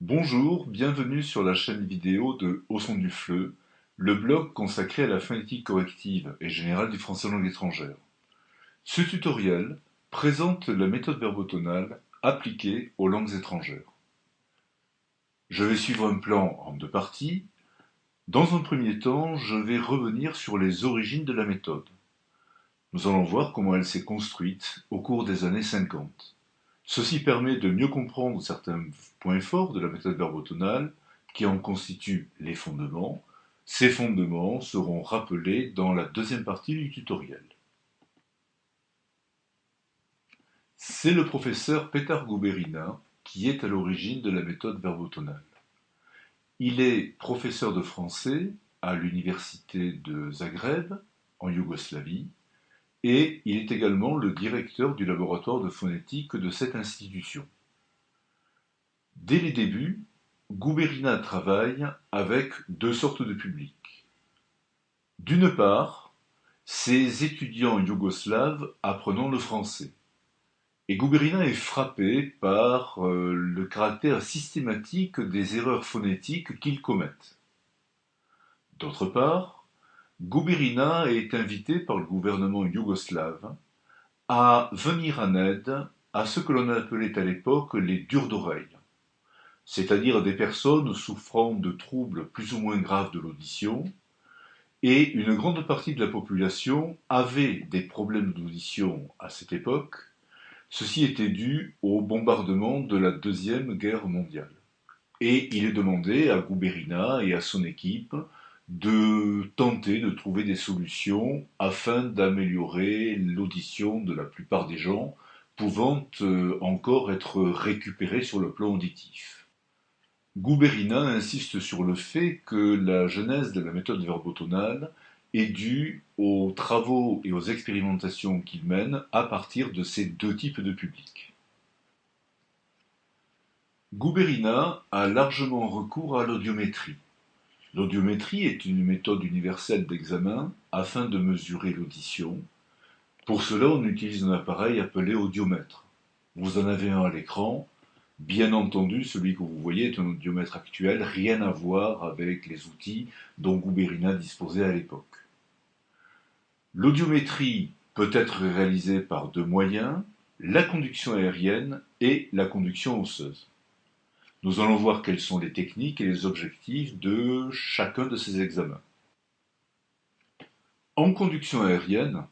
Bonjour, bienvenue sur la chaîne vidéo de Au son du FLE, le blog consacré à la phonétique corrective et générale du français langue étrangère. Ce tutoriel présente la méthode verbotonale appliquée aux langues étrangères. Je vais suivre un plan en deux parties. Dans un premier temps, je vais revenir sur les origines de la méthode. Nous allons voir comment elle s'est construite au cours des années 50. Ceci permet de mieux comprendre certains points forts de la méthode verbotonale qui en constituent les fondements. Ces fondements seront rappelés dans la deuxième partie du tutoriel. C'est le professeur Petar Guberina qui est à l'origine de la méthode verbotonale. Il est professeur de français à l'université de Zagreb, en Yougoslavie, et il est également le directeur du laboratoire de phonétique de cette institution. Dès les débuts, Guberina travaille avec deux sortes de publics. D'une part, ces étudiants yougoslaves apprenant le français. Et Guberina est frappé par le caractère systématique des erreurs phonétiques qu'ils commettent. D'autre part, Guberina est invité par le gouvernement yougoslave à venir en aide à ce que l'on appelait à l'époque les durs d'oreille, c'est-à-dire des personnes souffrant de troubles plus ou moins graves de l'audition, et une grande partie de la population avait des problèmes d'audition à cette époque. Ceci était dû au bombardement de la Deuxième Guerre mondiale. Et il est demandé à Guberina et à son équipe de tenter de trouver des solutions afin d'améliorer l'audition de la plupart des gens pouvant encore être récupérés sur le plan auditif. Guberina insiste sur le fait que la genèse de la méthode verbotonale est due aux travaux et aux expérimentations qu'il mène à partir de ces deux types de publics. Guberina a largement recours à l'audiométrie. L'audiométrie est une méthode universelle d'examen afin de mesurer l'audition. Pour cela, on utilise un appareil appelé audiomètre. Vous en avez un à l'écran. Bien entendu, celui que vous voyez est un audiomètre actuel, rien à voir avec les outils dont Guberina disposait à l'époque. L'audiométrie peut être réalisée par deux moyens, la conduction aérienne et la conduction osseuse. Nous allons voir quelles sont les techniques et les objectifs de chacun de ces examens. En conduction aérienne,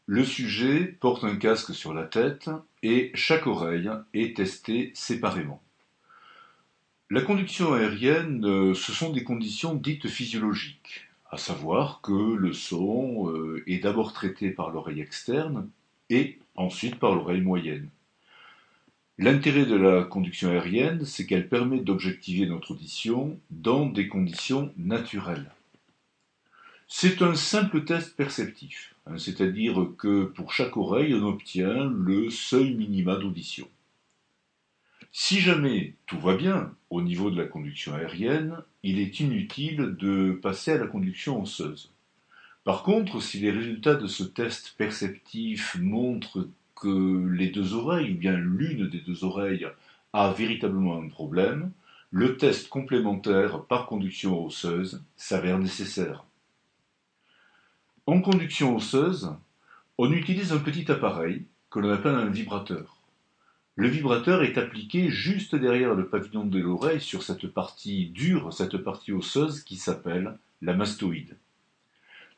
le sujet porte un casque sur la tête et chaque oreille est testée séparément. La conduction aérienne, ce sont des conditions dites physiologiques, à savoir que le son est d'abord traité par l'oreille externe et ensuite par l'oreille moyenne. L'intérêt de la conduction aérienne, c'est qu'elle permet d'objectiver notre audition dans des conditions naturelles. C'est un simple test perceptif, c'est-à-dire que pour chaque oreille, on obtient le seuil minima d'audition. Si jamais tout va bien au niveau de la conduction aérienne, il est inutile de passer à la conduction osseuse. Par contre, si les résultats de ce test perceptif montrent que les deux oreilles, ou bien l'une des deux oreilles, a véritablement un problème, le test complémentaire par conduction osseuse s'avère nécessaire. En conduction osseuse, on utilise un petit appareil que l'on appelle un vibrateur. Le vibrateur est appliqué juste derrière le pavillon de l'oreille sur cette partie dure, cette partie osseuse qui s'appelle la mastoïde.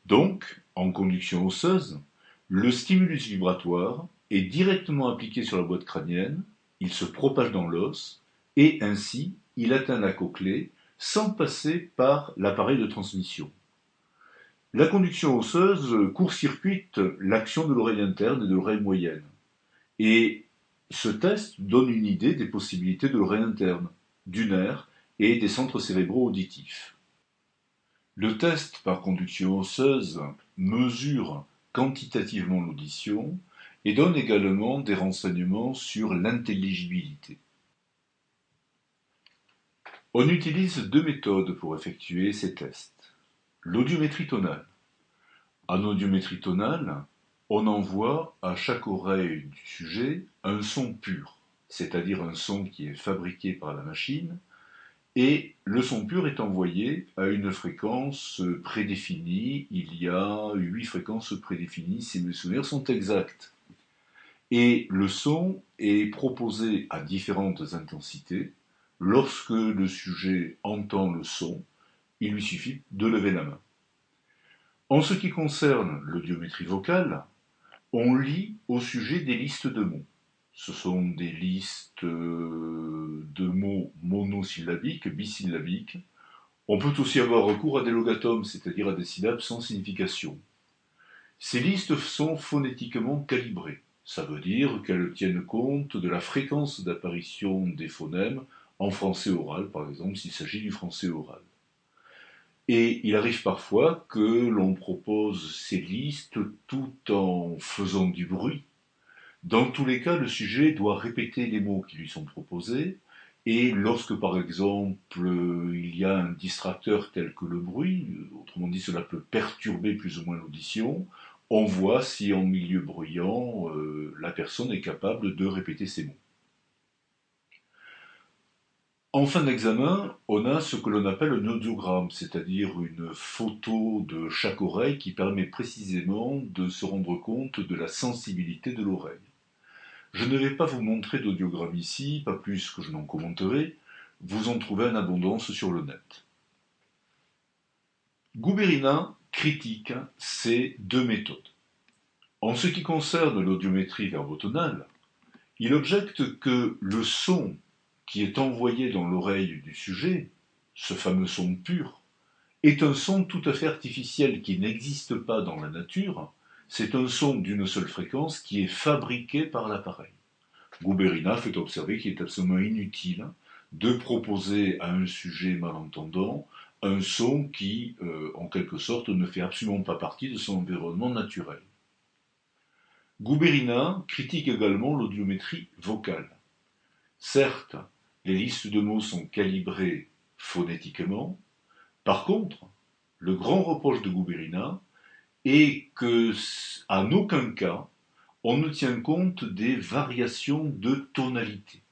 Donc, en conduction osseuse, le stimulus vibratoire est directement appliqué sur la boîte crânienne, il se propage dans l'os, et ainsi il atteint la cochlée sans passer par l'appareil de transmission. La conduction osseuse court-circuite l'action de l'oreille interne et de l'oreille moyenne. Et ce test donne une idée des possibilités de l'oreille interne, du nerf et des centres cérébraux auditifs. Le test par conduction osseuse mesure quantitativement l'audition et donne également des renseignements sur l'intelligibilité. On utilise deux méthodes pour effectuer ces tests. L'audiométrie tonale. En audiométrie tonale, on envoie à chaque oreille du sujet un son pur, c'est-à-dire un son qui est fabriqué par la machine Et le son pur est envoyé à une fréquence prédéfinie. Il y a 8 fréquences prédéfinies, si mes souvenirs sont exacts. Et le son est proposé à différentes intensités. Lorsque le sujet entend le son, il lui suffit de lever la main. En ce qui concerne l'audiométrie vocale, on lit au sujet des listes de mots. Ce sont des listes de mots monosyllabiques, bisyllabiques. On peut aussi avoir recours à des logatums, c'est-à-dire à des syllabes sans signification. Ces listes sont phonétiquement calibrées. Ça veut dire qu'elles tiennent compte de la fréquence d'apparition des phonèmes en français oral, par exemple, s'il s'agit du français oral. Et il arrive parfois que l'on propose ces listes tout en faisant du bruit. Dans tous les cas, le sujet doit répéter les mots qui lui sont proposés, et lorsque par exemple il y a un distracteur tel que le bruit, autrement dit cela peut perturber plus ou moins l'audition, on voit si en milieu bruyant la personne est capable de répéter ces mots. En fin d'examen, on a ce que l'on appelle un audiogramme, c'est-à-dire une photo de chaque oreille qui permet précisément de se rendre compte de la sensibilité de l'oreille. Je ne vais pas vous montrer d'audiogramme ici, pas plus que je n'en commenterai, vous en trouvez en abondance sur le net. Guberina critique ces deux méthodes. En ce qui concerne l'audiométrie verbotonale, il objecte que le son qui est envoyé dans l'oreille du sujet, ce fameux son pur, est un son tout à fait artificiel qui n'existe pas dans la nature, c'est un son d'une seule fréquence qui est fabriqué par l'appareil. Guberina fait observer qu'il est absolument inutile de proposer à un sujet malentendant un son qui, en quelque sorte, ne fait absolument pas partie de son environnement naturel. Guberina critique également l'audiométrie vocale. Certes, les listes de mots sont calibrées phonétiquement. Par contre, le grand reproche de Guberina est que, en aucun cas, on ne tient compte des variations de tonalité.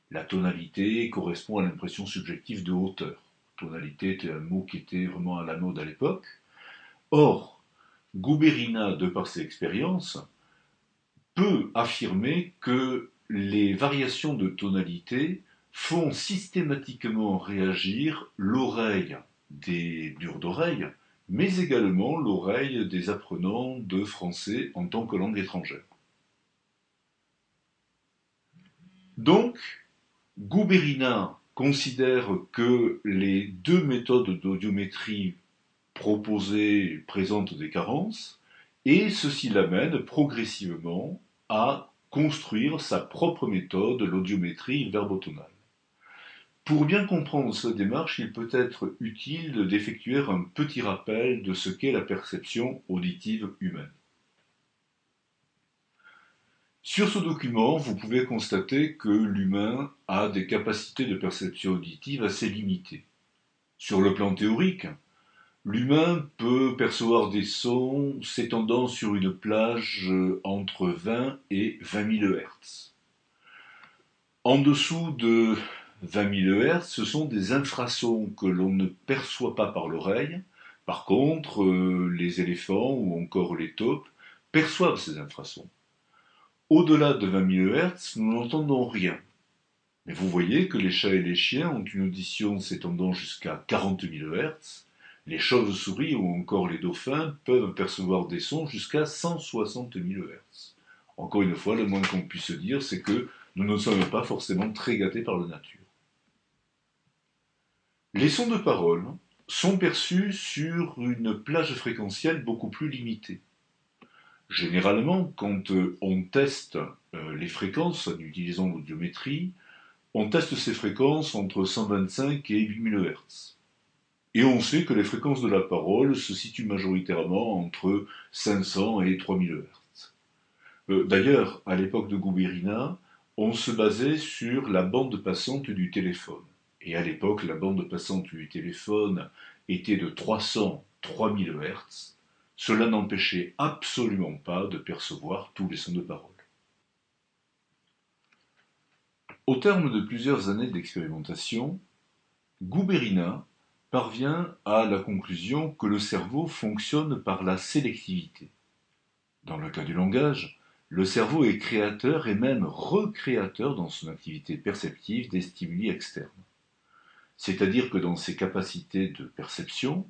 La tonalité correspond à l'impression subjective de hauteur. Tonalité était un mot qui était vraiment à la mode à l'époque. Or, Guberina, de par ses expériences, peut affirmer que les variations de tonalité font systématiquement réagir l'oreille des durs d'oreille, mais également l'oreille des apprenants de français en tant que langue étrangère. Donc, Guberina considère que les deux méthodes d'audiométrie proposées présentent des carences, et ceci l'amène progressivement à construire sa propre méthode, l'audiométrie verbotonale. Pour bien comprendre cette démarche, il peut être utile d'effectuer un petit rappel de ce qu'est la perception auditive humaine. Sur ce document, vous pouvez constater que l'humain a des capacités de perception auditive assez limitées. Sur le plan théorique, l'humain peut percevoir des sons s'étendant sur une plage entre 20 et 20 000 Hz. En dessous de 20 000 Hz, ce sont des infrasons que l'on ne perçoit pas par l'oreille. Par contre, les éléphants ou encore les taupes perçoivent ces infrasons. Au-delà de 20 000 Hz, nous n'entendons rien. Mais vous voyez que les chats et les chiens ont une audition s'étendant jusqu'à 40 000 Hz. Les chauves-souris ou encore les dauphins peuvent percevoir des sons jusqu'à 160 000 Hz. Encore une fois, le moins qu'on puisse dire, c'est que nous ne sommes pas forcément très gâtés par la nature. Les sons de parole sont perçus sur une plage fréquentielle beaucoup plus limitée. Généralement, quand on teste les fréquences en utilisant l'audiométrie, on teste ces fréquences entre 125 et 8000 Hz. Et on sait que les fréquences de la parole se situent majoritairement entre 500 et 3000 Hz. D'ailleurs, à l'époque de Guberina, on se basait sur la bande passante du téléphone. Et à l'époque, la bande passante du téléphone était de 300-3000 Hz. Cela n'empêchait absolument pas de percevoir tous les sons de parole. Au terme de plusieurs années d'expérimentation, Guberina parvient à la conclusion que le cerveau fonctionne par la sélectivité. Dans le cas du langage, le cerveau est créateur et même recréateur dans son activité perceptive des stimuli externes. C'est-à-dire que dans ses capacités de perception,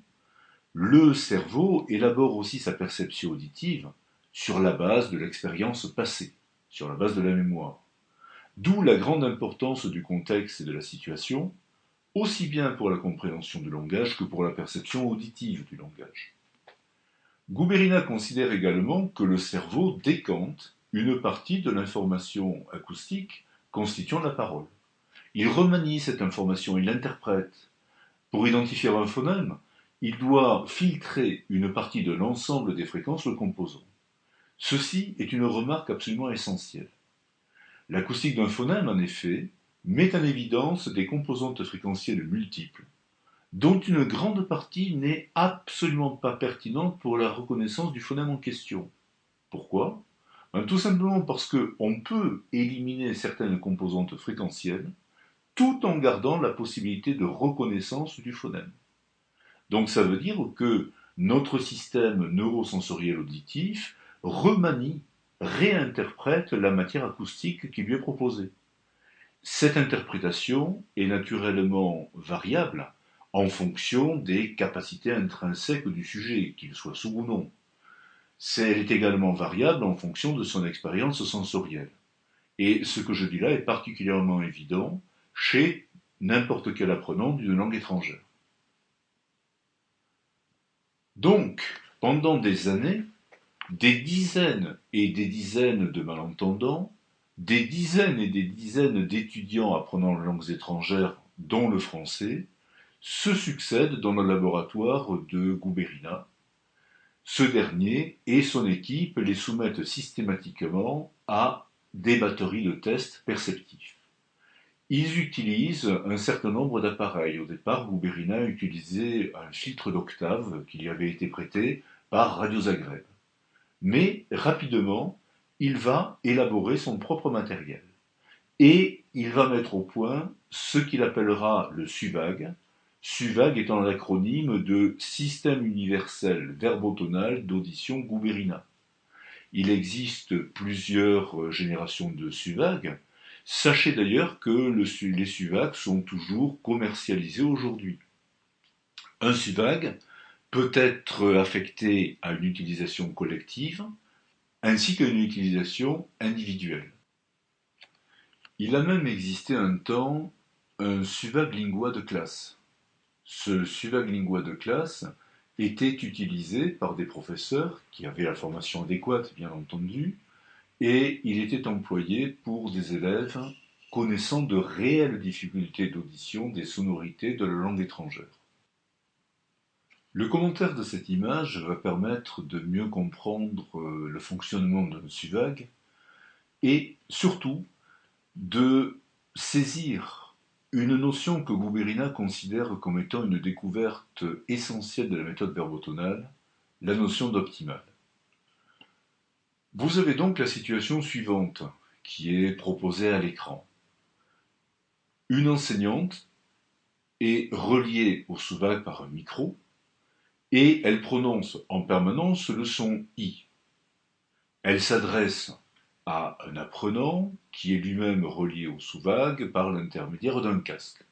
le cerveau élabore aussi sa perception auditive sur la base de l'expérience passée, sur la base de la mémoire. D'où la grande importance du contexte et de la situation, aussi bien pour la compréhension du langage que pour la perception auditive du langage. Guberina considère également que le cerveau décante une partie de l'information acoustique constituant la parole. Il remanie cette information, il l'interprète. Pour identifier un phonème, il doit filtrer une partie de l'ensemble des fréquences le composant. Ceci est une remarque absolument essentielle. L'acoustique d'un phonème, en effet, met en évidence des composantes fréquentielles multiples, dont une grande partie n'est absolument pas pertinente pour la reconnaissance du phonème en question. Pourquoi? Tout simplement parce qu'on peut éliminer certaines composantes fréquentielles tout en gardant la possibilité de reconnaissance du phonème. Donc ça veut dire que notre système neurosensoriel auditif remanie, réinterprète la matière acoustique qui lui est proposée. Cette interprétation est naturellement variable en fonction des capacités intrinsèques du sujet, qu'il soit sourd ou non. Elle est également variable en fonction de son expérience sensorielle. Et ce que je dis là est particulièrement évident chez n'importe quel apprenant d'une langue étrangère. Donc, pendant des années, des dizaines et des dizaines de malentendants, des dizaines et des dizaines d'étudiants apprenant les langues étrangères, dont le français, se succèdent dans le laboratoire de Guberina. Ce dernier et son équipe les soumettent systématiquement à des batteries de tests perceptifs. Ils utilisent un certain nombre d'appareils. Au départ, Guberina utilisait un filtre d'octave qui lui avait été prêté par Radio Zagreb. Mais rapidement, il va élaborer son propre matériel. Et il va mettre au point ce qu'il appellera le SUVAG, SUVAG étant l'acronyme de Système universel verbotonal d'audition Guberina. Il existe plusieurs générations de SUVAG. Sachez d'ailleurs que les SUVAG sont toujours commercialisés aujourd'hui. Un SUVAG peut être affecté à une utilisation collective ainsi qu'à une utilisation individuelle. Il a même existé un temps un SUVAG lingua de classe. Ce SUVAG lingua de classe était utilisé par des professeurs qui avaient la formation adéquate, bien entendu, et il était employé pour des élèves connaissant de réelles difficultés d'audition des sonorités de la langue étrangère. Le commentaire de cette image va permettre de mieux comprendre le fonctionnement d'un SUVAG et surtout de saisir une notion que Guberina considère comme étant une découverte essentielle de la méthode verbotonale, la notion d'optimal. Vous avez donc la situation suivante qui est proposée à l'écran. Une enseignante est reliée au SUVAG par un micro et elle prononce en permanence le son I. Elle s'adresse à un apprenant qui est lui-même relié au SUVAG par l'intermédiaire d'un casque.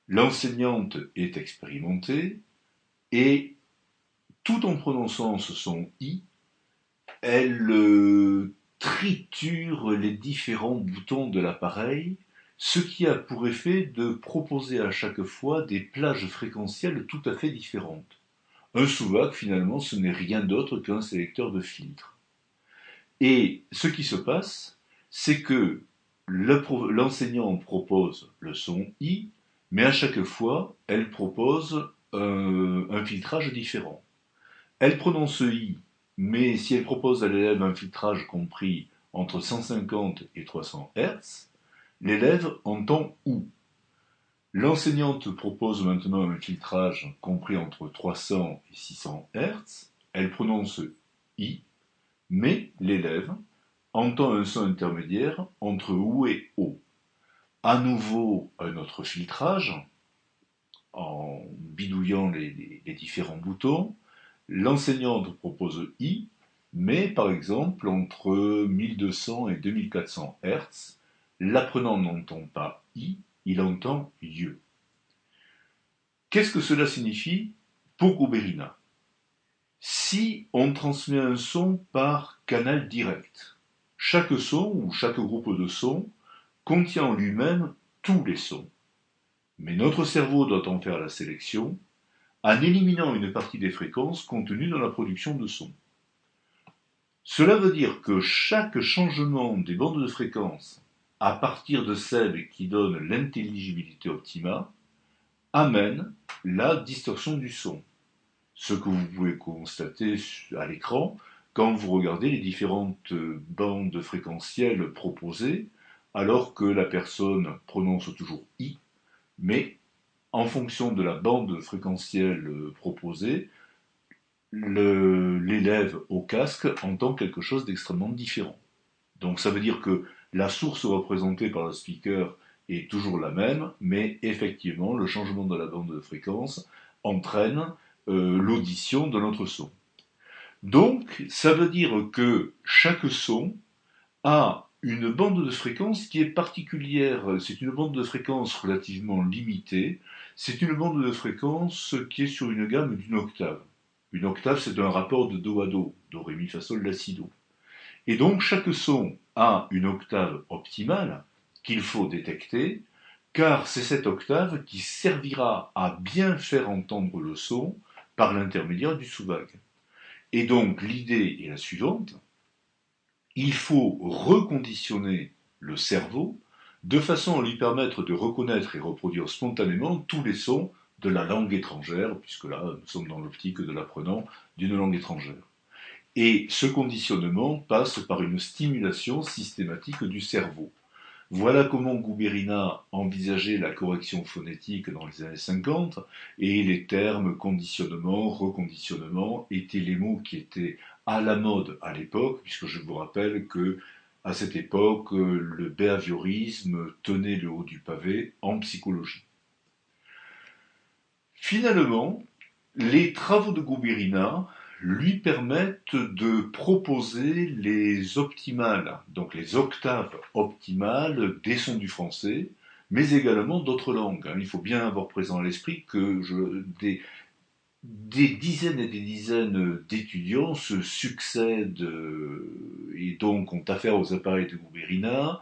L'enseignante est expérimentée et tout en prononçant ce son I, elle triture les différents boutons de l'appareil, ce qui a pour effet de proposer à chaque fois des plages fréquentielles tout à fait différentes. Un SUVAG, finalement, ce n'est rien d'autre qu'un sélecteur de filtres. Et ce qui se passe, c'est que l'enseignant propose le son I, mais à chaque fois, elle propose un filtrage différent. Elle prononce I, mais si elle propose à l'élève un filtrage compris entre 150 et 300 Hz, l'élève entend OU. L'enseignante propose maintenant un filtrage compris entre 300 et 600 Hz, elle prononce I, mais l'élève entend un son intermédiaire entre OU et O. À nouveau un autre filtrage, bidouillant les différents boutons. L'enseignante propose I, mais par exemple, entre 1200 et 2400 Hz, l'apprenant n'entend pas I, il entend IE. Qu'est-ce que cela signifie pour Guberina? Si on transmet un son par canal direct, chaque son ou chaque groupe de sons contient en lui-même tous les sons. Mais notre cerveau doit en faire la sélection en éliminant une partie des fréquences contenues dans la production de son. Cela veut dire que chaque changement des bandes de fréquences à partir de celles qui donnent l'intelligibilité optima amène la distorsion du son. Ce que vous pouvez constater à l'écran quand vous regardez les différentes bandes fréquentielles proposées, alors que la personne prononce toujours I, mais en fonction de la bande fréquentielle proposée, l'élève au casque entend quelque chose d'extrêmement différent. Donc ça veut dire que la source représentée par le speaker est toujours la même, mais effectivement le changement de la bande de fréquence entraîne l'audition de notre son. Donc ça veut dire que chaque son a une bande de fréquence qui est particulière. C'est une bande de fréquence relativement limitée. C'est une bande de fréquence qui est sur une gamme d'une octave. Une octave, c'est un rapport de do à do, do, ré, mi, fa, sol, la, si, do. Et donc chaque son a une octave optimale qu'il faut détecter, car c'est cette octave qui servira à bien faire entendre le son par l'intermédiaire du sous-vague. Et donc l'idée est la suivante: il faut reconditionner le cerveau de façon à lui permettre de reconnaître et reproduire spontanément tous les sons de la langue étrangère, puisque là nous sommes dans l'optique de l'apprenant d'une langue étrangère. Et ce conditionnement passe par une stimulation systématique du cerveau. Voilà comment Guberina envisageait la correction phonétique dans les années 50, et les termes conditionnement, reconditionnement étaient les mots qui étaient à la mode à l'époque, puisque je vous rappelle que à cette époque, le behaviorisme tenait le haut du pavé en psychologie. Finalement, les travaux de Guberina lui permettent de proposer les optimales, donc les octaves optimales des sons du français, mais également d'autres langues. Il faut bien avoir présent à l'esprit que des dizaines et des dizaines d'étudiants se succèdent et donc ont affaire aux appareils de Guberina.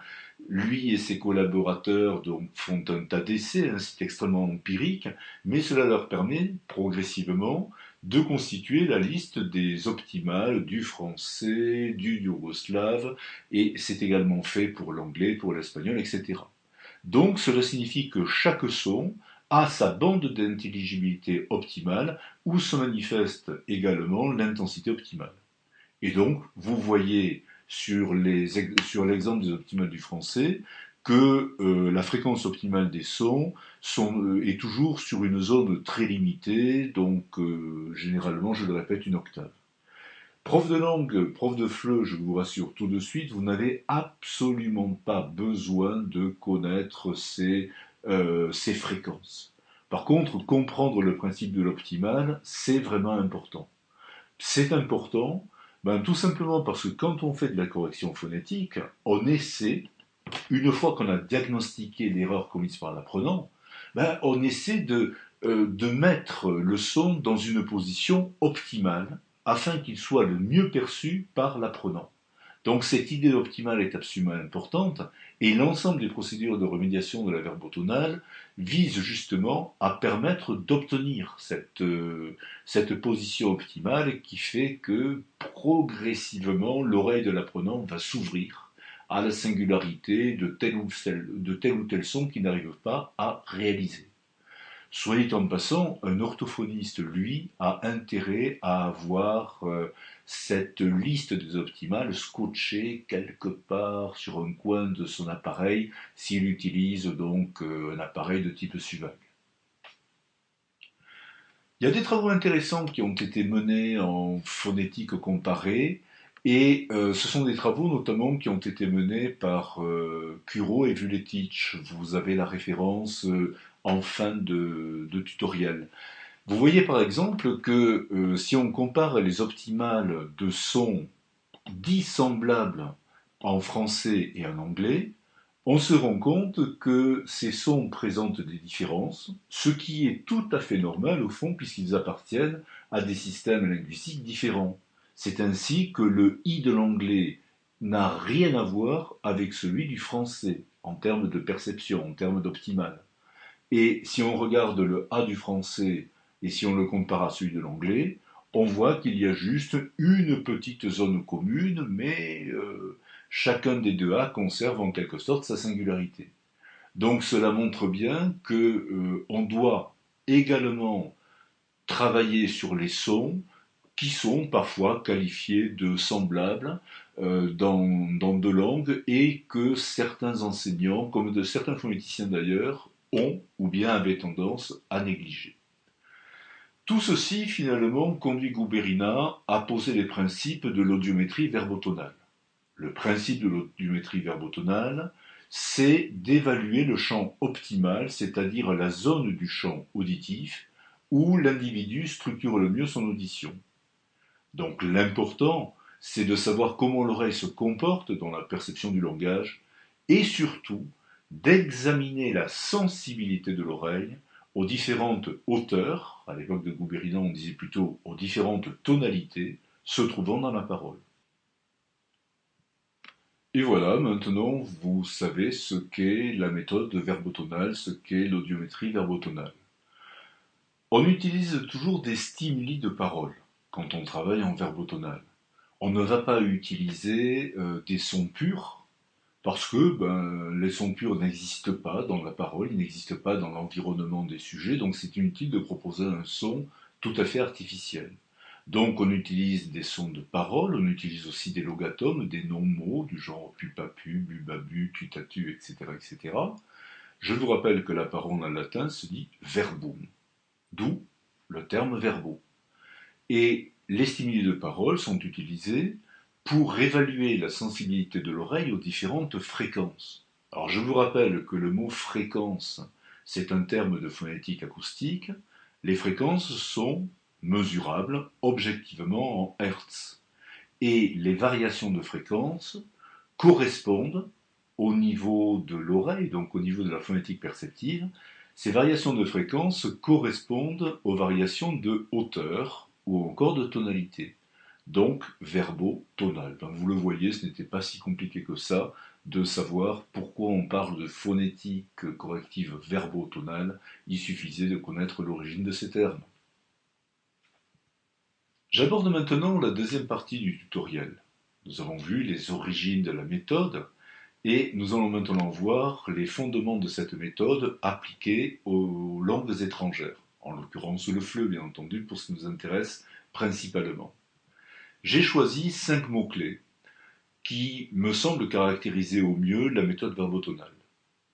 Lui et ses collaborateurs donc, font un tas d'essais, c'est extrêmement empirique, mais cela leur permet progressivement de constituer la liste des optimales du français, du yougoslave, et c'est également fait pour l'anglais, pour l'espagnol, etc. Donc cela signifie que chaque son a sa bande d'intelligibilité optimale où se manifeste également l'intensité optimale. Et donc, vous voyez sur l'exemple des optimales du français que la fréquence optimale des sons est toujours sur une zone très limitée, donc généralement, je le répète, une octave. Prof de langue, prof de FLE, je vous rassure tout de suite, vous n'avez absolument pas besoin de connaître ces fréquences. Par contre, comprendre le principe de l'optimal, c'est vraiment important. C'est important, tout simplement parce que quand on fait de la correction phonétique, on essaie, une fois qu'on a diagnostiqué l'erreur commise par l'apprenant, on essaie de mettre le son dans une position optimale afin qu'il soit le mieux perçu par l'apprenant. Donc cette idée optimale est absolument importante et l'ensemble des procédures de remédiation de la verbotonale vise justement à permettre d'obtenir cette position optimale qui fait que progressivement l'oreille de l'apprenant va s'ouvrir à la singularité de tel ou tel son qu'il n'arrive pas à réaliser. Soit dit en passant, un orthophoniste, lui, a intérêt à avoir cette liste des optimales scotchée quelque part sur un coin de son appareil, s'il utilise donc un appareil de type SUVAG. Il y a des travaux intéressants qui ont été menés en phonétique comparée, et ce sont des travaux notamment qui ont été menés par Kuro et Vuletich. Vous avez la référence en fin de tutoriel. Vous voyez par exemple que si on compare les optimales de sons dits semblables en français et en anglais, on se rend compte que ces sons présentent des différences, ce qui est tout à fait normal au fond puisqu'ils appartiennent à des systèmes linguistiques différents. C'est ainsi que le i de l'anglais n'a rien à voir avec celui du français en termes de perception, en termes d'optimal. Et si on regarde le A du français et si on le compare à celui de l'anglais, on voit qu'il y a juste une petite zone commune, mais chacun des deux A conserve en quelque sorte sa singularité. Donc cela montre bien que on doit également travailler sur les sons qui sont parfois qualifiés de semblables dans deux langues et que certains enseignants, comme de certains phonéticiens d'ailleurs, ont ou bien avaient tendance à négliger. Tout ceci, finalement, conduit Guberina à poser les principes de l'audiométrie verbotonale. Le principe de l'audiométrie verbotonale, c'est d'évaluer le champ optimal, c'est-à-dire la zone du champ auditif où l'individu structure le mieux son audition. Donc l'important, c'est de savoir comment l'oreille se comporte dans la perception du langage et surtout d'examiner la sensibilité de l'oreille aux différentes hauteurs, à l'époque de Guberina on disait plutôt aux différentes tonalités se trouvant dans la parole. Et voilà, maintenant vous savez ce qu'est la méthode verbotonale, ce qu'est l'audiométrie verbotonale. On utilise toujours des stimuli de parole quand on travaille en verbotonal. On ne va pas utiliser des sons purs parce que les sons purs n'existent pas dans la parole, ils n'existent pas dans l'environnement des sujets, donc c'est inutile de proposer un son tout à fait artificiel. Donc on utilise des sons de parole, on utilise aussi des logatomes, des non-mots du genre pupapu, bubabu, tutatu, etc., etc. Je vous rappelle que la parole en latin se dit verbum, d'où le terme verbo. Et les stimuli de parole sont utilisés pour évaluer la sensibilité de l'oreille aux différentes fréquences. Alors je vous rappelle que le mot fréquence, c'est un terme de phonétique acoustique. Les fréquences sont mesurables objectivement en Hertz. Et les variations de fréquence correspondent au niveau de l'oreille, donc au niveau de la phonétique perceptive. Ces variations de fréquence correspondent aux variations de hauteur ou encore de tonalité, donc verbo-tonal. Donc vous le voyez, ce n'était pas si compliqué que ça de savoir pourquoi on parle de phonétique corrective verbo-tonale, il suffisait de connaître l'origine de ces termes. J'aborde maintenant la deuxième partie du tutoriel. Nous avons vu les origines de la méthode et nous allons maintenant voir les fondements de cette méthode appliquée aux langues étrangères, en l'occurrence le FLE bien entendu pour ce qui nous intéresse principalement. J'ai choisi 5 mots-clés qui me semblent caractériser au mieux la méthode verbotonale.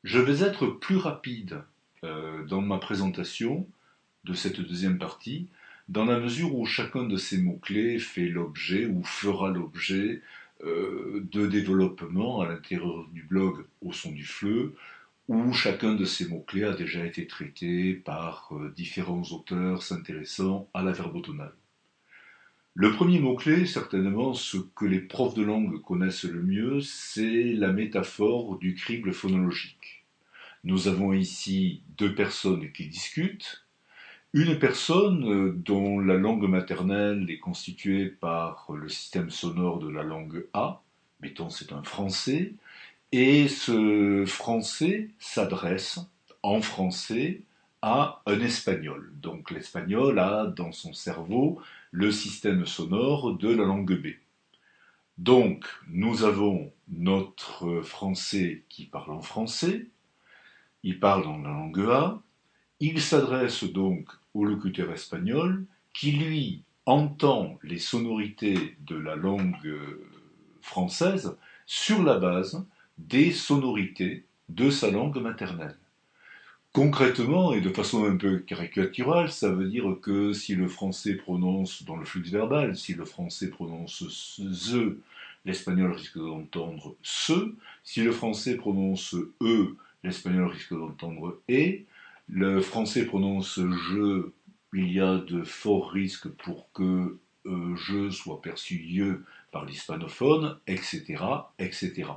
Je vais être plus rapide dans ma présentation de cette deuxième partie, dans la mesure où chacun de ces mots-clés fait l'objet ou fera l'objet de développement à l'intérieur du blog au son du fleu, où chacun de ces mots-clés a déjà été traité par différents auteurs s'intéressant à la verbotonale. Le premier mot-clé, certainement ce que les profs de langue connaissent le mieux, c'est la métaphore du crible phonologique. Nous avons ici deux personnes qui discutent. Une personne dont la langue maternelle est constituée par le système sonore de la langue A, mettons c'est un français, et ce français s'adresse en français à un espagnol. Donc l'espagnol a dans son cerveau le système sonore de la langue B. Donc nous avons notre français qui parle en français, il parle dans la langue A, il s'adresse donc au locuteur espagnol qui, lui, entend les sonorités de la langue française sur la base des sonorités de sa langue maternelle. Concrètement, et de façon un peu caricaturale, ça veut dire que si le français prononce dans le flux verbal, si le français prononce ze, l'espagnol risque d'entendre se, si le français prononce e, l'espagnol risque d'entendre e, le français prononce je, il y a de forts risques pour que je sois perçu yeux par l'hispanophones, etc., etc.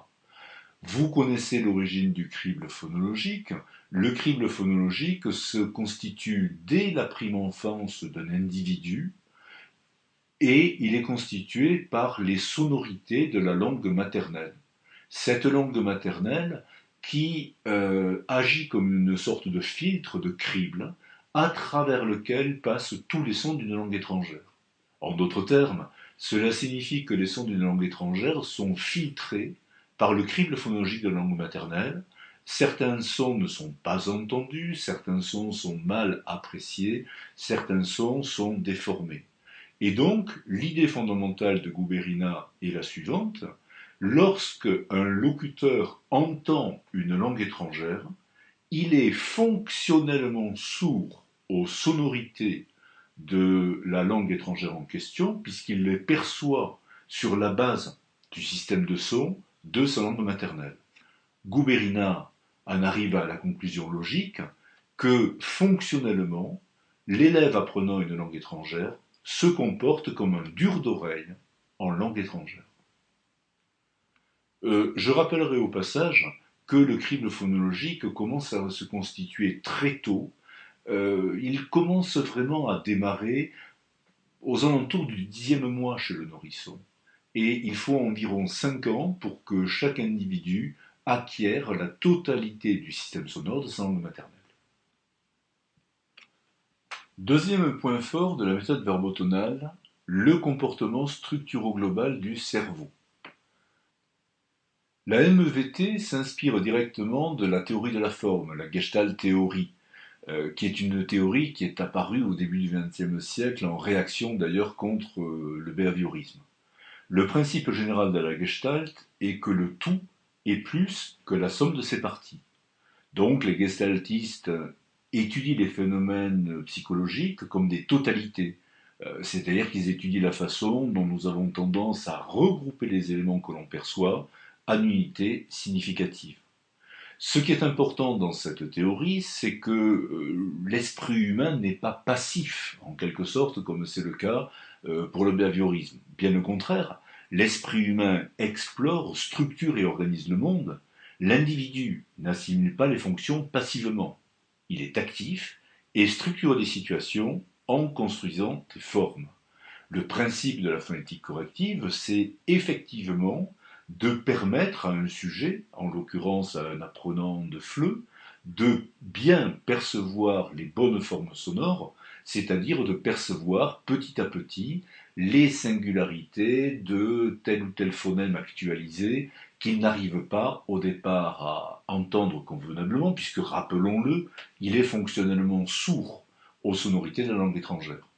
Vous connaissez l'origine du crible phonologique. Le crible phonologique se constitue dès la prime enfance d'un individu et il est constitué par les sonorités de la langue maternelle. Cette langue maternelle qui agit comme une sorte de filtre, de crible, à travers lequel passent tous les sons d'une langue étrangère. En d'autres termes, cela signifie que les sons d'une langue étrangère sont filtrés par le crible phonologique de la langue maternelle. Certains sons ne sont pas entendus, certains sons sont mal appréciés, certains sons sont déformés. Et donc, l'idée fondamentale de Guberina est la suivante. Lorsque un locuteur entend une langue étrangère, il est fonctionnellement sourd aux sonorités de la langue étrangère en question, puisqu'il les perçoit sur la base du système de son de sa langue maternelle. Guberina en arrive à la conclusion logique que fonctionnellement, l'élève apprenant une langue étrangère se comporte comme un dur d'oreille en langue étrangère. Je rappellerai au passage que le crible phonologique commence à se constituer très tôt. Il commence vraiment à démarrer aux alentours du 10e mois chez le nourrisson. Et il faut environ 5 ans pour que chaque individu acquiert la totalité du système sonore de sa langue maternelle. Deuxième point fort de la méthode verbotonale, le comportement structuro-global du cerveau. La MEVT s'inspire directement de la théorie de la forme, la Gestalt théorie, qui est une théorie qui est apparue au début du XXe siècle, en réaction d'ailleurs contre le behaviorisme. Le principe général de la Gestalt est que le tout est plus que la somme de ses parties. Donc les gestaltistes étudient les phénomènes psychologiques comme des totalités, c'est-à-dire qu'ils étudient la façon dont nous avons tendance à regrouper les éléments que l'on perçoit en unités significatives. Ce qui est important dans cette théorie, c'est que l'esprit humain n'est pas passif, en quelque sorte, comme c'est le cas pour le behaviorisme. Bien au contraire, l'esprit humain explore, structure et organise le monde. L'individu n'assimile pas les fonctions passivement. Il est actif et structure des situations en construisant des formes. Le principe de la phonétique corrective, c'est effectivement de permettre à un sujet, en l'occurrence à un apprenant de FLE, de bien percevoir les bonnes formes sonores, c'est-à-dire de percevoir petit à petit les singularités de tel ou tel phonème actualisé qu'il n'arrive pas au départ à entendre convenablement, puisque, rappelons-le, il est fonctionnellement sourd aux sonorités de la langue étrangère.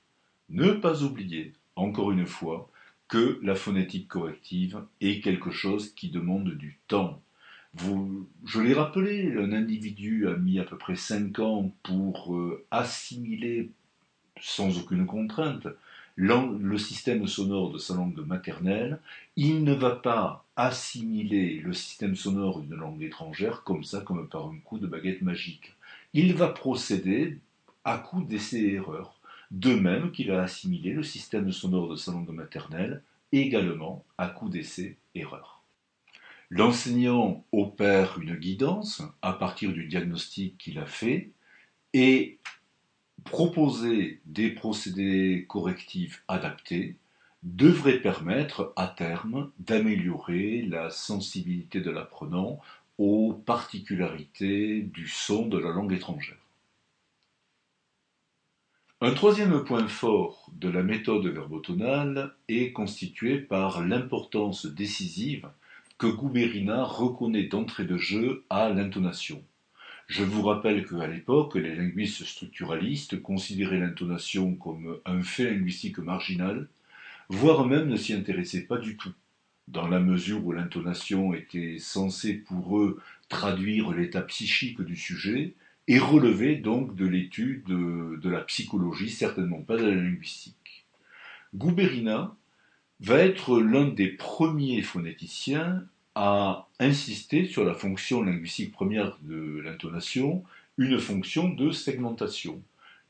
Ne pas oublier, encore une fois, que la phonétique corrective est quelque chose qui demande du temps. Je l'ai rappelé, un individu a mis à peu près 5 ans pour assimiler, sans aucune contrainte, le système sonore de sa langue maternelle. Il ne va pas assimiler le système sonore d'une langue étrangère comme ça, comme par un coup de baguette magique. Il va procéder à coup d'essais et erreurs. De même qu'il a assimilé le système sonore de sa langue maternelle, également à coup d'essais-erreurs. L'enseignant opère une guidance à partir du diagnostic qu'il a fait et proposer des procédés correctifs adaptés devrait permettre à terme d'améliorer la sensibilité de l'apprenant aux particularités du son de la langue étrangère. Un troisième point fort de la méthode verbotonale est constitué par l'importance décisive que Guberina reconnaît d'entrée de jeu à l'intonation. Je vous rappelle qu'à l'époque, les linguistes structuralistes considéraient l'intonation comme un fait linguistique marginal, voire même ne s'y intéressaient pas du tout, dans la mesure où l'intonation était censée pour eux traduire l'état psychique du sujet, et relevait donc de l'étude de la psychologie, certainement pas de la linguistique. Guberina va être l'un des premiers phonéticiens à insister sur la fonction linguistique première de l'intonation, une fonction de segmentation.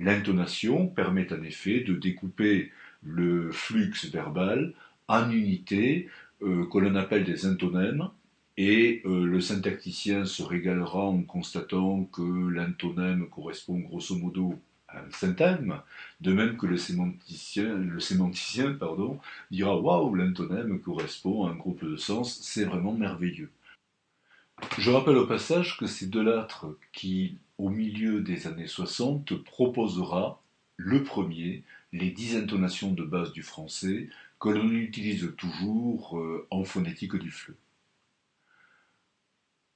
L'intonation permet en effet de découper le flux verbal en unités que l'on appelle des intonèmes, et le syntacticien se régalera en constatant que l'intonème correspond grosso modo à un syntagme, de même que le sémanticien dira waouh, l'intonème correspond à un groupe de sens, c'est vraiment merveilleux. Je rappelle au passage que c'est Delattre qui, au milieu des années 60, proposera le premier les 10 intonations de base du français que l'on utilise toujours en phonétique du FLE.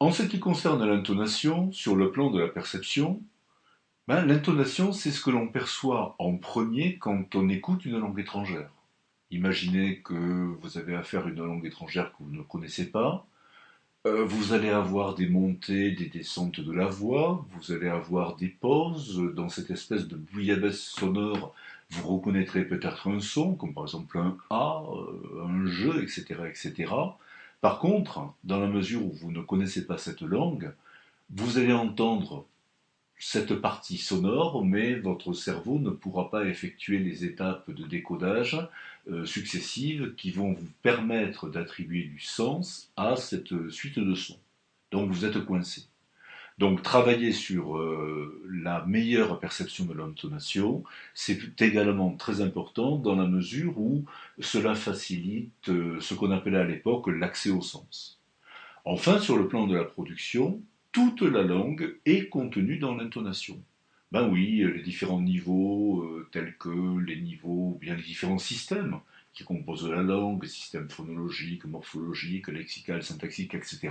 En ce qui concerne l'intonation, sur le plan de la perception, l'intonation, c'est ce que l'on perçoit en premier quand on écoute une langue étrangère. Imaginez que vous avez affaire à une langue étrangère que vous ne connaissez pas. Vous allez avoir des montées, des descentes de la voix, vous allez avoir des pauses. Dans cette espèce de bouillabaisse sonore, vous reconnaîtrez peut-être un son, comme par exemple un A, un je, etc., etc. Par contre, dans la mesure où vous ne connaissez pas cette langue, vous allez entendre cette partie sonore, mais votre cerveau ne pourra pas effectuer les étapes de décodage successives qui vont vous permettre d'attribuer du sens à cette suite de sons. Donc vous êtes coincé. Donc travailler sur la meilleure perception de l'intonation, c'est également très important dans la mesure où cela facilite ce qu'on appelait à l'époque l'accès au sens. Enfin, sur le plan de la production, toute la langue est contenue dans l'intonation. Ben oui, les différents niveaux, tels que les niveaux, ou bien les différents systèmes qui composent la langue, système phonologique, morphologique, lexical, syntaxique, etc.,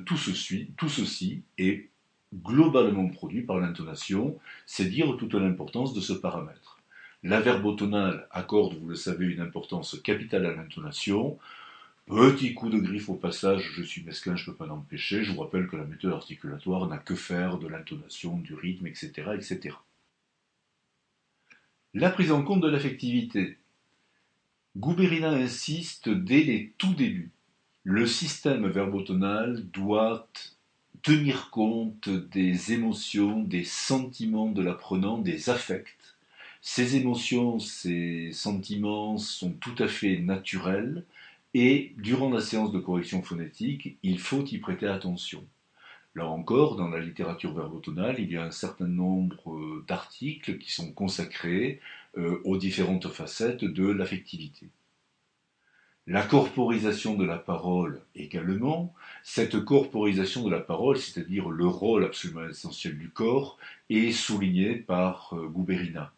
tout ceci est globalement produit par l'intonation, c'est dire toute l'importance de ce paramètre. La verbotonale accorde, vous le savez, une importance capitale à l'intonation. Petit coup de griffe au passage, je suis mesquin, je ne peux pas l'empêcher. Je vous rappelle que la méthode articulatoire n'a que faire de l'intonation, du rythme, etc., etc. La prise en compte de l'affectivité. Guberina insiste dès les tout débuts. Le système verbotonal doit tenir compte des émotions, des sentiments de l'apprenant, des affects. Ces émotions, ces sentiments sont tout à fait naturels et durant la séance de correction phonétique, il faut y prêter attention. Là encore, dans la littérature verbotonale, il y a un certain nombre d'articles qui sont consacrés aux différentes facettes de l'affectivité. La corporisation de la parole également, cette corporisation de la parole, c'est-à-dire le rôle absolument essentiel du corps, est soulignée par Guberina.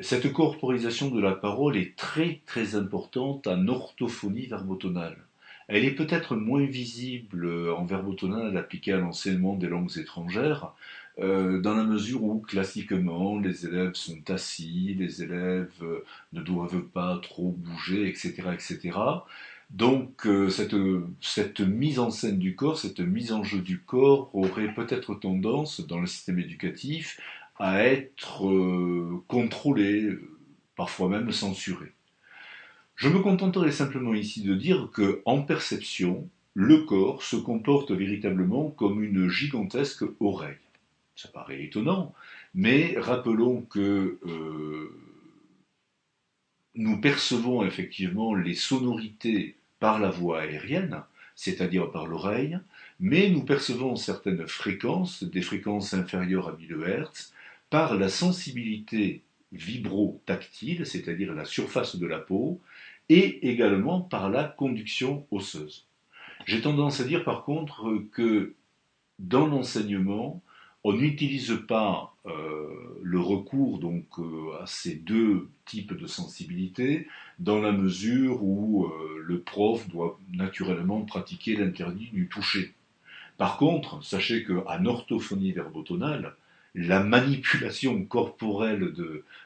Cette corporisation de la parole est très très importante en orthophonie verbotonale. Elle est peut-être moins visible en verbotonale appliquée à l'enseignement des langues étrangères, dans la mesure où classiquement les élèves sont assis, les élèves ne doivent pas trop bouger, etc., etc. Donc cette mise en scène du corps, cette mise en jeu du corps aurait peut-être tendance dans le système éducatif à être contrôlée, parfois même censurée. Je me contenterai simplement ici de dire que, en perception, le corps se comporte véritablement comme une gigantesque oreille. Ça paraît étonnant, mais rappelons que nous percevons effectivement les sonorités par la voie aérienne, c'est-à-dire par l'oreille, mais nous percevons certaines fréquences, des fréquences inférieures à 1000 Hz, par la sensibilité vibro-tactile, c'est-à-dire la surface de la peau, et également par la conduction osseuse. J'ai tendance à dire par contre que dans l'enseignement, on n'utilise pas le recours donc à ces deux types de sensibilité dans la mesure où le prof doit naturellement pratiquer l'interdit du toucher. Par contre, sachez qu'en orthophonie verbotonale, la manipulation corporelle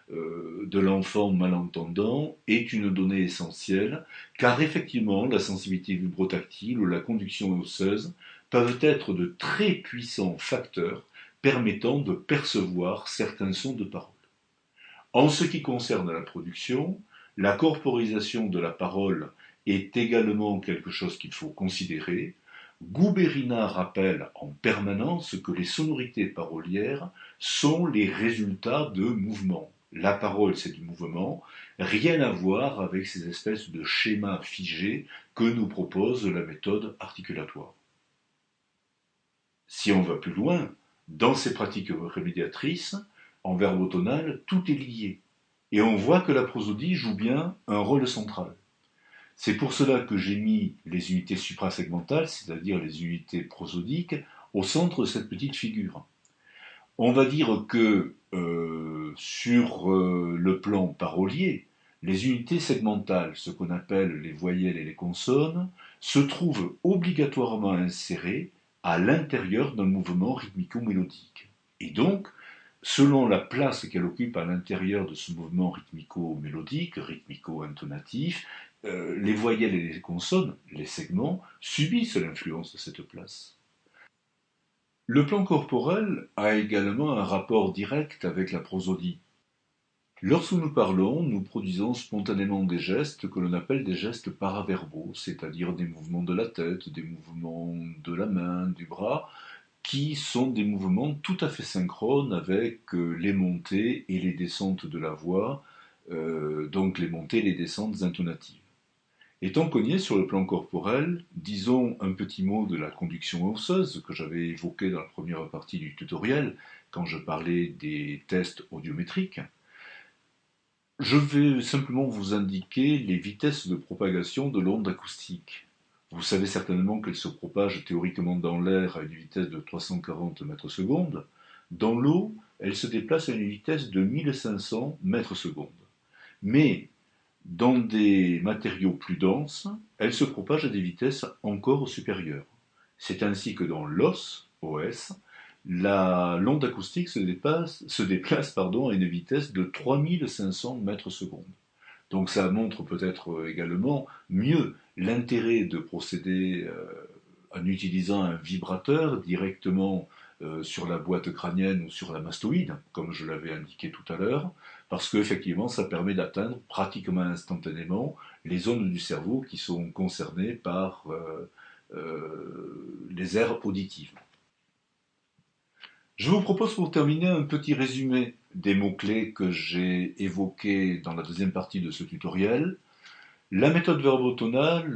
de l'enfant malentendant est une donnée essentielle, car effectivement, la sensibilité vibrotactile ou la conduction osseuse peuvent être de très puissants facteurs permettant de percevoir certains sons de parole. En ce qui concerne la production, la corporisation de la parole est également quelque chose qu'il faut considérer. Guberina rappelle en permanence que les sonorités parolières sont les résultats de mouvements. La parole, c'est du mouvement, rien à voir avec ces espèces de schémas figés que nous propose la méthode articulatoire. Si on va plus loin, dans ces pratiques remédiatrices, en verbotonal, tout est lié. Et on voit que la prosodie joue bien un rôle central. C'est pour cela que j'ai mis les unités suprasegmentales, c'est-à-dire les unités prosodiques, au centre de cette petite figure. On va dire que sur le plan parolier, les unités segmentales, ce qu'on appelle les voyelles et les consonnes, se trouvent obligatoirement insérées à l'intérieur d'un mouvement rythmico-mélodique. Et donc, selon la place qu'elle occupe à l'intérieur de ce mouvement rythmico-mélodique, rythmico-intonatif, les voyelles et les consonnes, les segments, subissent l'influence de cette place. Le plan corporel a également un rapport direct avec la prosodie. Lorsque nous parlons, nous produisons spontanément des gestes que l'on appelle des gestes paraverbaux, c'est-à-dire des mouvements de la tête, des mouvements de la main, du bras, qui sont des mouvements tout à fait synchrones avec les montées et les descentes de la voix, donc les montées et les descentes intonatives. Étant cogné sur le plan corporel, disons un petit mot de la conduction osseuse que j'avais évoqué dans la première partie du tutoriel quand je parlais des tests audiométriques. Je vais simplement vous indiquer les vitesses de propagation de l'onde acoustique. Vous savez certainement qu'elle se propage théoriquement dans l'air à une vitesse de 340 mètres secondes. Dans l'eau, elle se déplace à une vitesse de 1500 mètres secondes. Mais dans des matériaux plus denses, elle se propage à des vitesses encore supérieures. C'est ainsi que dans l'os, OS, l'onde acoustique se déplace à une vitesse de 3500 mètres secondes. Donc ça montre peut-être également mieux l'intérêt de procéder en utilisant un vibrateur directement sur la boîte crânienne ou sur la mastoïde, comme je l'avais indiqué tout à l'heure, parce qu'effectivement ça permet d'atteindre pratiquement instantanément les zones du cerveau qui sont concernées par les aires auditives. Je vous propose pour terminer un petit résumé des mots-clés que j'ai évoqués dans la deuxième partie de ce tutoriel. La méthode verbotonale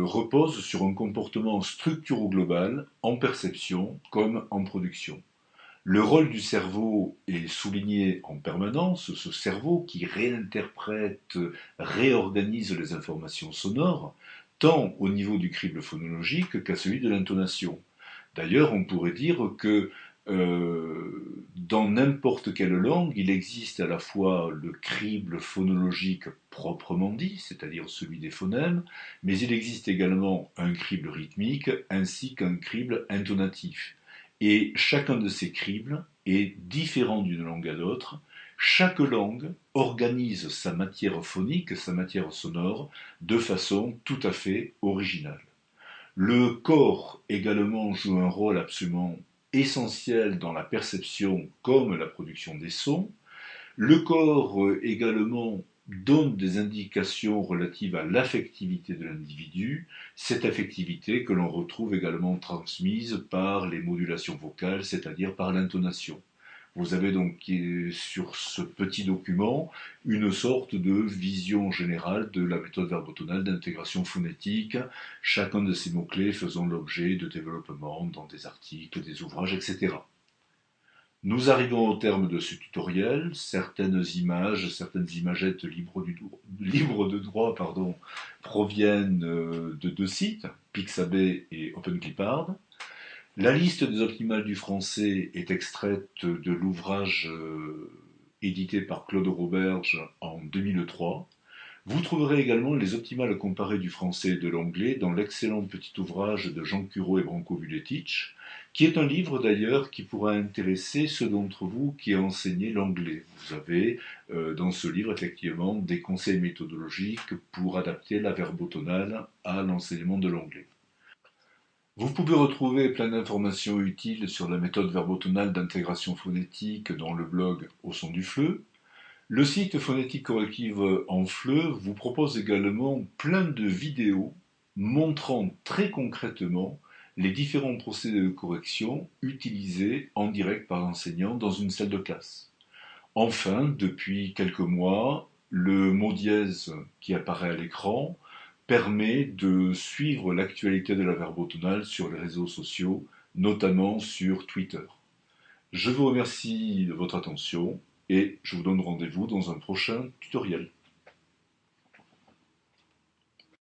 repose sur un comportement structuro-global en perception comme en production. Le rôle du cerveau est souligné en permanence, ce cerveau qui réinterprète, réorganise les informations sonores, tant au niveau du crible phonologique qu'à celui de l'intonation. D'ailleurs, on pourrait dire que dans n'importe quelle langue, il existe à la fois le crible phonologique proprement dit, c'est-à-dire celui des phonèmes, mais il existe également un crible rythmique ainsi qu'un crible intonatif. Et chacun de ces cribles est différent d'une langue à l'autre. Chaque langue organise sa matière phonique, sa matière sonore, de façon tout à fait originale. Le corps également joue un rôle absolument essentiel dans la perception comme la production des sons. Le corps également donne des indications relatives à l'affectivité de l'individu, cette affectivité que l'on retrouve également transmise par les modulations vocales, c'est-à-dire par l'intonation. Vous avez donc sur ce petit document une sorte de vision générale de la méthode verbotonale d'intégration phonétique, chacun de ces mots-clés faisant l'objet de développement dans des articles, des ouvrages, etc. Nous arrivons au terme de ce tutoriel. Certaines imagettes libres de droit proviennent de deux sites, Pixabay et OpenClipart. La liste des optimales du français est extraite de l'ouvrage édité par Claude Roberge en 2003. Vous trouverez également les optimales comparées du français et de l'anglais dans l'excellent petit ouvrage de Jean Curaud et Branko Vuletic, qui est un livre d'ailleurs qui pourra intéresser ceux d'entre vous qui enseignez l'anglais. Vous avez dans ce livre effectivement des conseils méthodologiques pour adapter la verbotonale à l'enseignement de l'anglais. Vous pouvez retrouver plein d'informations utiles sur la méthode verbotonale d'intégration phonétique dans le blog Au son du FLE. Le site Phonétique corrective en FLE vous propose également plein de vidéos montrant très concrètement les différents procédés de correction utilisés en direct par l'enseignant dans une salle de classe. Enfin, depuis quelques mois, le mot dièse qui apparaît à l'écran permet de suivre l'actualité de la verbotonale sur les réseaux sociaux, notamment sur Twitter. Je vous remercie de votre attention et je vous donne rendez-vous dans un prochain tutoriel.